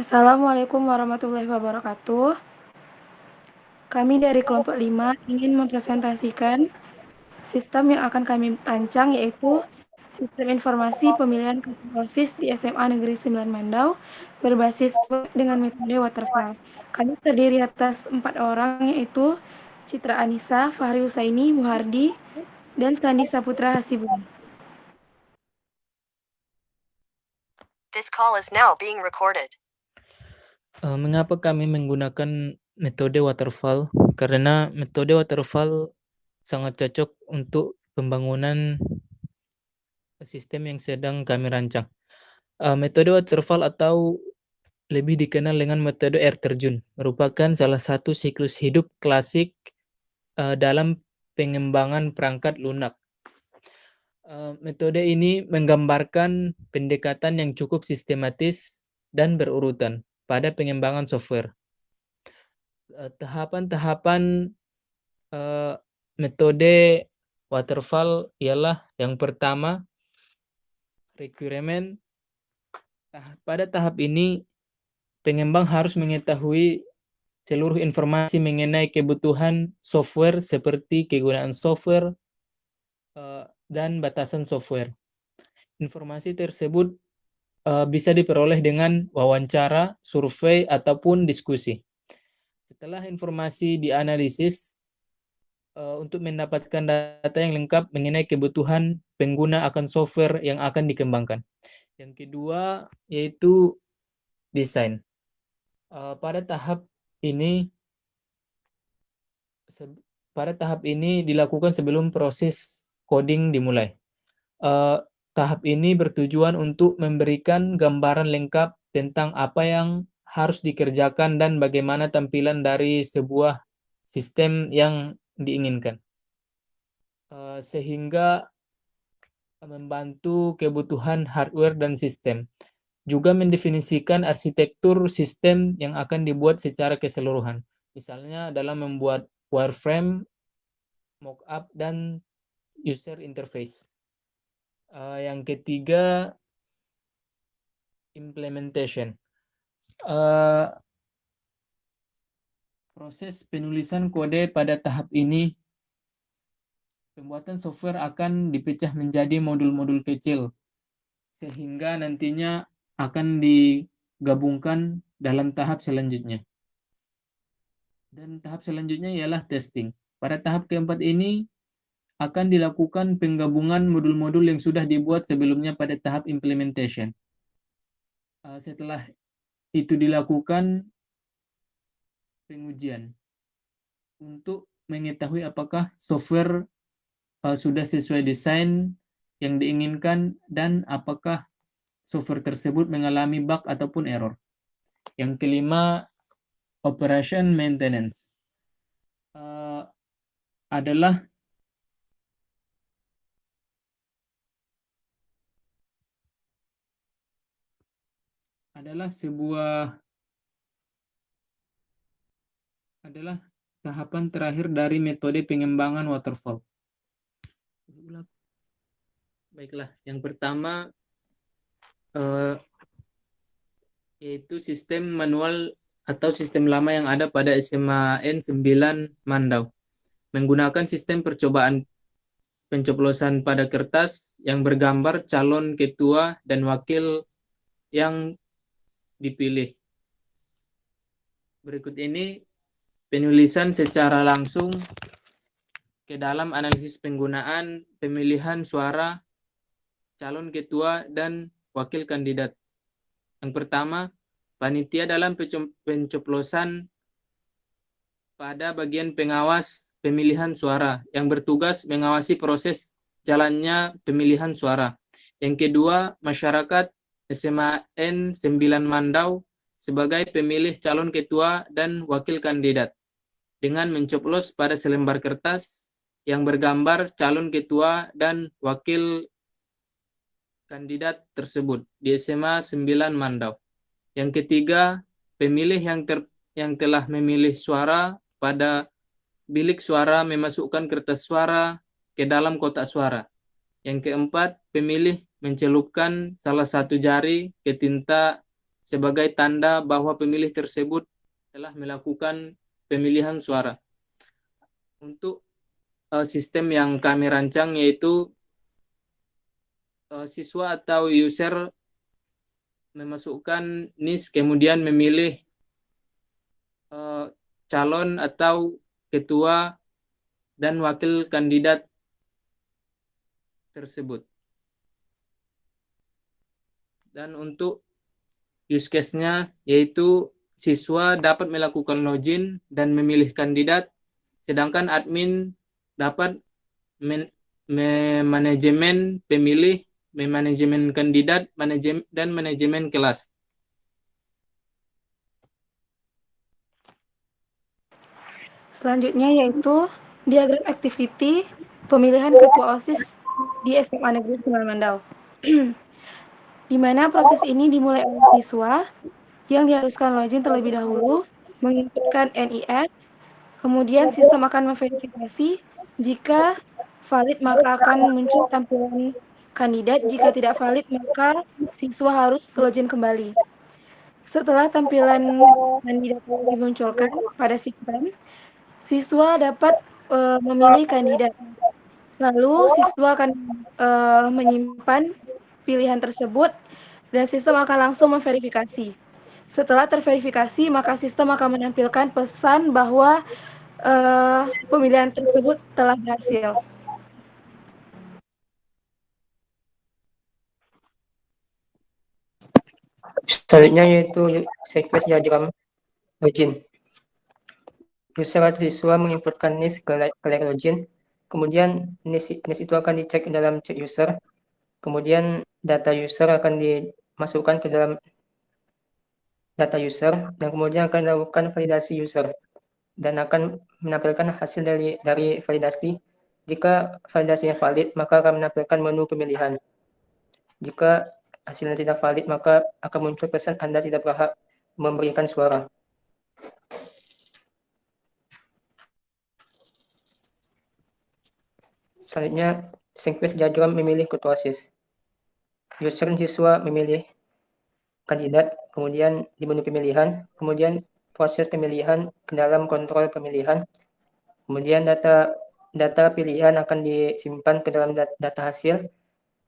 Assalamualaikum warahmatullahi wabarakatuh. Kami dari kelompok 5 ingin mempresentasikan sistem yang akan kami rancang, yaitu sistem informasi pemilihan ketua OSIS di SMA Negeri 9 Mandau berbasis web dengan metode waterfall. Kami terdiri atas 4 orang, yaitu Citra Anissa, Fahri Husaini, Muhardi, dan Sandi Saputra Hasibun. This call is now being recorded. Mengapa kami menggunakan metode waterfall? Karena metode waterfall sangat cocok untuk pembangunan sistem yang sedang kami rancang. Metode waterfall atau lebih dikenal dengan metode air terjun merupakan salah satu siklus hidup klasik dalam pengembangan perangkat lunak. Metode ini menggambarkan pendekatan yang cukup sistematis dan berurutan pada pengembangan software. Tahapan-tahapan metode waterfall ialah yang pertama, requirement. Pada tahap ini, pengembang harus mengetahui seluruh informasi mengenai kebutuhan software seperti kegunaan software dan batasan software. Informasi tersebut bisa diperoleh dengan wawancara, survei, ataupun diskusi. Setelah informasi dianalisis untuk mendapatkan data yang lengkap mengenai kebutuhan pengguna akan software yang akan dikembangkan. Yang kedua yaitu desain. Pada tahap ini dilakukan sebelum proses coding dimulai. Tahap ini bertujuan untuk memberikan gambaran lengkap tentang apa yang harus dikerjakan dan bagaimana tampilan dari sebuah sistem yang diinginkan. Sehingga membantu kebutuhan hardware dan sistem. Juga mendefinisikan arsitektur sistem yang akan dibuat secara keseluruhan. Misalnya dalam membuat wireframe, mockup, dan user interface. Yang ketiga, implementation. Proses penulisan kode pada tahap ini, pembuatan software akan dipecah menjadi modul-modul kecil, sehingga nantinya akan digabungkan dalam tahap selanjutnya. Dan tahap selanjutnya ialah testing. Pada tahap keempat ini, akan dilakukan penggabungan modul-modul yang sudah dibuat sebelumnya pada tahap implementation. Setelah itu dilakukan pengujian untuk mengetahui apakah software sudah sesuai desain yang diinginkan dan apakah software tersebut mengalami bug ataupun error. Yang kelima, operation maintenance adalah tahapan terakhir dari metode pengembangan waterfall. Baiklah, yang pertama yaitu sistem manual atau sistem lama yang ada pada SMA N9 Mandau. Menggunakan sistem percobaan pencoblosan pada kertas yang bergambar calon ketua dan wakil yang dipilih. Berikut ini penulisan secara langsung ke dalam analisis penggunaan pemilihan suara calon ketua dan wakil kandidat. Yang pertama, panitia dalam pencoblosan pada bagian pengawas pemilihan suara yang bertugas mengawasi proses jalannya pemilihan suara. Yang kedua, masyarakat SMA N9 Mandau sebagai pemilih calon ketua dan wakil kandidat dengan mencoblos pada selembar kertas yang bergambar calon ketua dan wakil kandidat tersebut di SMA 9 Mandau. Yang ketiga, pemilih yang telah memilih suara pada bilik suara memasukkan kertas suara ke dalam kotak suara. Yang keempat, pemilih mencelupkan salah satu jari ke tinta sebagai tanda bahwa pemilih tersebut telah melakukan pemilihan suara. Untuk sistem yang kami rancang yaitu siswa atau user memasukkan NIS kemudian memilih calon atau ketua dan wakil kandidat tersebut. Dan untuk use case-nya yaitu siswa dapat melakukan login dan memilih kandidat, sedangkan admin dapat manajemen pemilih, manajemen kandidat, dan manajemen kelas. Selanjutnya yaitu diagram activity pemilihan ketua OSIS di SMA Negeri Sungai Mandau. Di mana proses ini dimulai oleh siswa yang diharuskan login terlebih dahulu, menginputkan NIS, kemudian sistem akan memverifikasi. Jika valid maka akan muncul tampilan kandidat, jika tidak valid maka siswa harus login kembali. Setelah tampilan kandidat dimunculkan pada sistem, siswa dapat memilih kandidat. Lalu siswa akan menyimpan pilihan tersebut dan sistem akan langsung memverifikasi. Setelah terverifikasi, maka sistem akan menampilkan pesan bahwa pemilihan tersebut telah berhasil. Selanjutnya yaitu sequence diagram login. User atau siswa menginputkan NIS ke layar login, kemudian NIS itu akan dicek dalam cek user, kemudian data user akan dimasukkan ke dalam data user, dan kemudian akan dilakukan validasi user, dan akan menampilkan hasil dari validasi. Jika validasinya valid, maka akan menampilkan menu pemilihan. Jika hasilnya tidak valid, maka akan muncul pesan Anda tidak berhak memberikan suara. Selanjutnya, sequence diagram memilih ketua OSIS. User dan siswa memilih kandidat, kemudian di menu pemilihan, kemudian proses pemilihan ke dalam kontrol pemilihan, kemudian data pilihan akan disimpan ke dalam data hasil,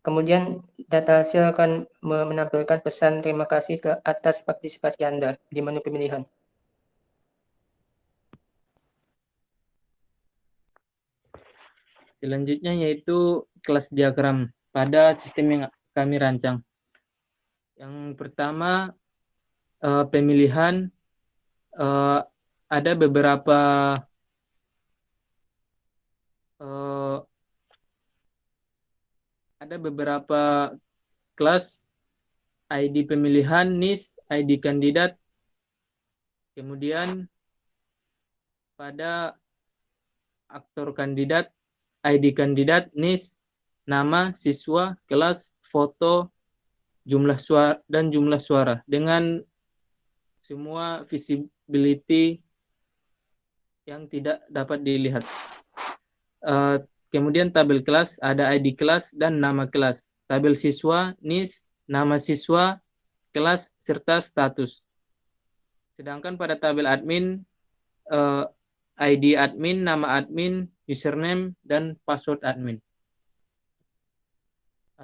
kemudian data hasil akan menampilkan pesan terima kasih atas partisipasi Anda di menu pemilihan. Selanjutnya yaitu kelas diagram pada sistem yang kami rancang. Yang pertama pemilihan, ada beberapa kelas ID pemilihan, NIS, ID kandidat. Kemudian pada aktor kandidat, ID kandidat, NIS, nama, siswa, kelas, foto, jumlah suara dan jumlah suara dengan semua visibility yang tidak dapat dilihat. Kemudian tabel kelas, ada ID kelas dan nama kelas. Tabel siswa, NIS, nama siswa, kelas, serta status. Sedangkan pada tabel admin, ID admin, nama admin, username, dan password admin.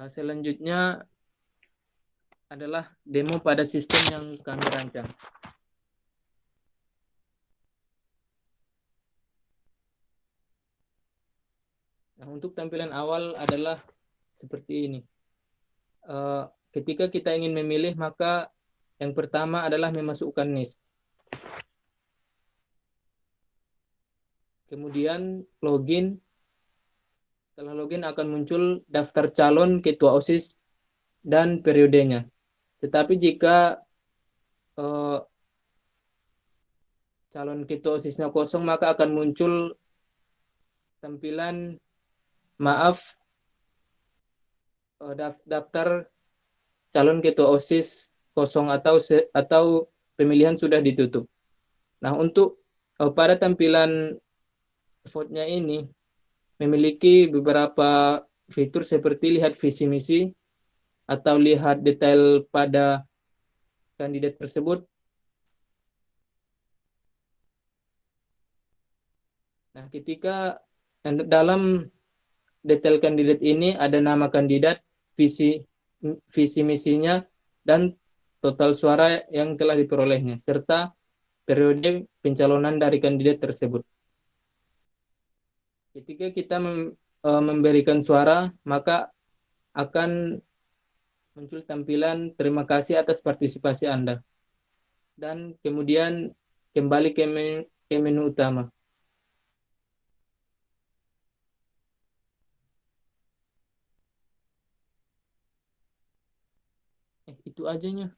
Selanjutnya adalah demo pada sistem yang kami rancang. Nah, untuk tampilan awal adalah seperti ini. Ketika kita ingin memilih, maka yang pertama adalah memasukkan NIS. Kemudian login. Setelah login akan muncul daftar calon ketua OSIS dan periodenya. Tetapi jika calon ketua OSISnya kosong, maka akan muncul tampilan maaf, daftar calon ketua OSIS kosong atau pemilihan sudah ditutup. Nah, untuk pada tampilan vote-nya ini memiliki beberapa fitur seperti lihat visi misi atau lihat detail pada kandidat tersebut. Nah, ketika dalam detail kandidat ini ada nama kandidat, visi misinya, dan total suara yang telah diperolehnya, serta periode pencalonan dari kandidat tersebut. Ketika kita memberikan suara, maka akan muncul tampilan terima kasih atas partisipasi Anda. Dan kemudian kembali ke menu utama. Itu ajanya.